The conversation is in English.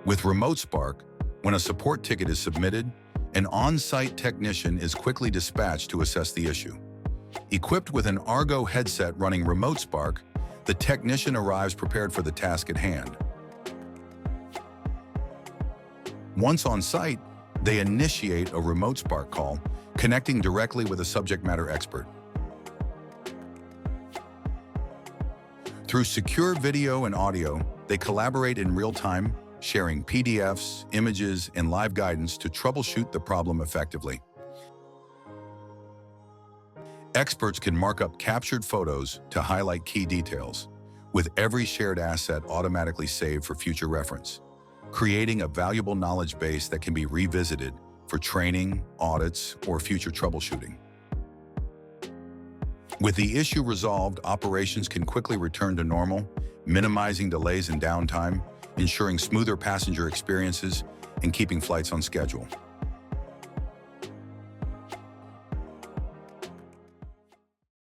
With RemoteSpark, when a support ticket is submitted, an on-site technician is quickly dispatched to assess the issue. Equipped with an Argo headset running RemoteSpark, the technician arrives prepared for the task at hand. Once on site, they initiate a RemoteSpark call, connecting directly with a subject matter expert. Through secure video and audio, they collaborate in real time, sharing PDFs, images, and live guidance to troubleshoot the problem effectively. Experts can mark up captured photos to highlight key details, with every shared asset automatically saved for future reference, creating a valuable knowledge base that can be revisited for training, audits, or future troubleshooting. With the issue resolved, operations can quickly return to normal, minimizing delays and downtime, ensuring smoother passenger experiences, and keeping flights on schedule.